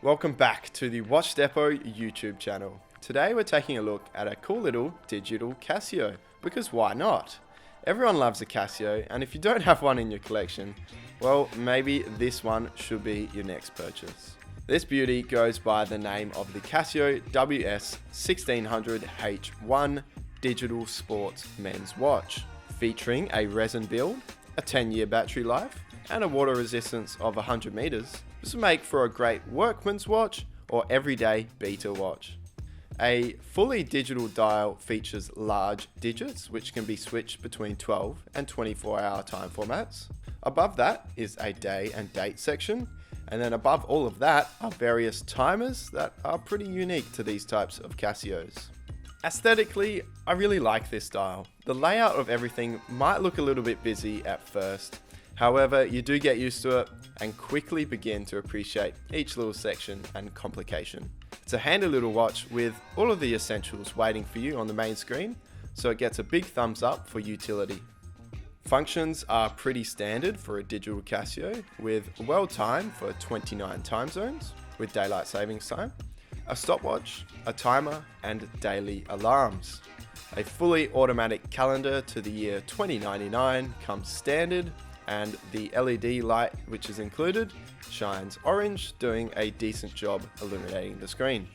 Welcome back to the Watch Depot YouTube channel. Today we're taking a look at a cool little digital Casio, because why not? Everyone loves a Casio, and if you don't have one in your collection, well, maybe this one should be your next purchase. This beauty goes by the name of the Casio WS1600H-1 digital sports men's watch, featuring a resin build, a 10-year battery life, and a water resistance of 100 meters. This will make for a great workman's watch or everyday beater watch. A fully digital dial features large digits which can be switched between 12 and 24-hour time formats. Above that is a day and date section, and then above all of that are various timers that are pretty unique to these types of Casios. Aesthetically, I really like this dial. The layout of everything might look a little bit busy at first. However, you do get used to it and quickly begin to appreciate each little section and complication. It's a handy little watch with all of the essentials waiting for you on the main screen, so it gets a big thumbs up for utility. Functions are pretty standard for a digital Casio, with world time for 29 time zones with daylight savings time, a stopwatch, a timer, and daily alarms. A fully automatic calendar to the year 2099 comes standard, and the LED light which is included shines orange, doing a decent job illuminating the screen.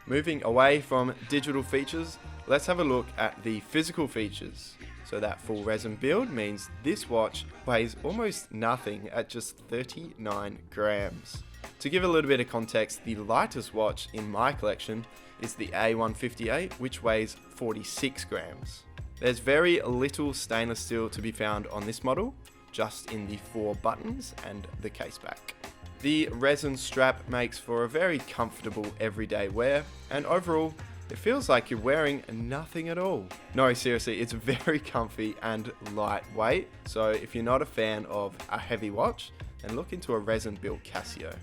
Moving away from digital features, let's have a look at the physical features. So that full resin build means this watch weighs almost nothing at just 39 grams. To give a little bit of context, the lightest watch in my collection is the A158, which weighs 46 grams. There's very little stainless steel to be found on this model, just in the 4 buttons and the case back. The resin strap makes for a very comfortable everyday wear, and overall it feels like you're wearing nothing at all. No, seriously, it's very comfy and lightweight, so if you're not a fan of a heavy watch, then look into a resin built Casio.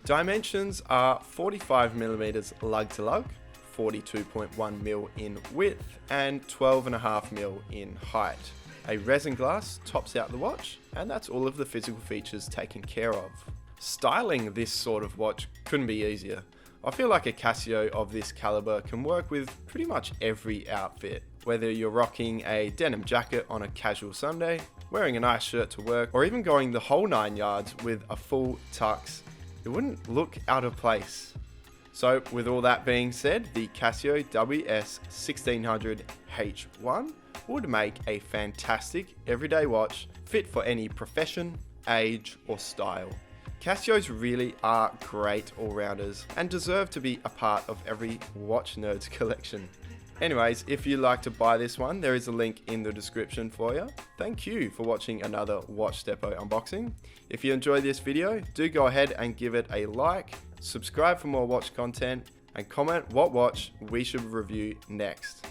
Dimensions are 45mm lug to lug, 42.1mm in width, and 12.5mm in height. A resin glass tops out the watch, and that's all of the physical features taken care of. Styling this sort of watch couldn't be easier. I feel like a Casio of this caliber can work with pretty much every outfit. Whether you're rocking a denim jacket on a casual Sunday, wearing a nice shirt to work, or even going the whole 9 yards with a full tux, it wouldn't look out of place. So with all that being said, the Casio WS1600H-1 would make a fantastic everyday watch fit for any profession, age, or style. Casios really are great all-rounders and deserve to be a part of every watch nerd's collection. Anyways, if you'd like to buy this one, there is a link in the description for you. Thank you for watching another Watch Depot unboxing. If you enjoyed this video, do go ahead and give it a like, subscribe for more watch content, and comment what watch we should review next.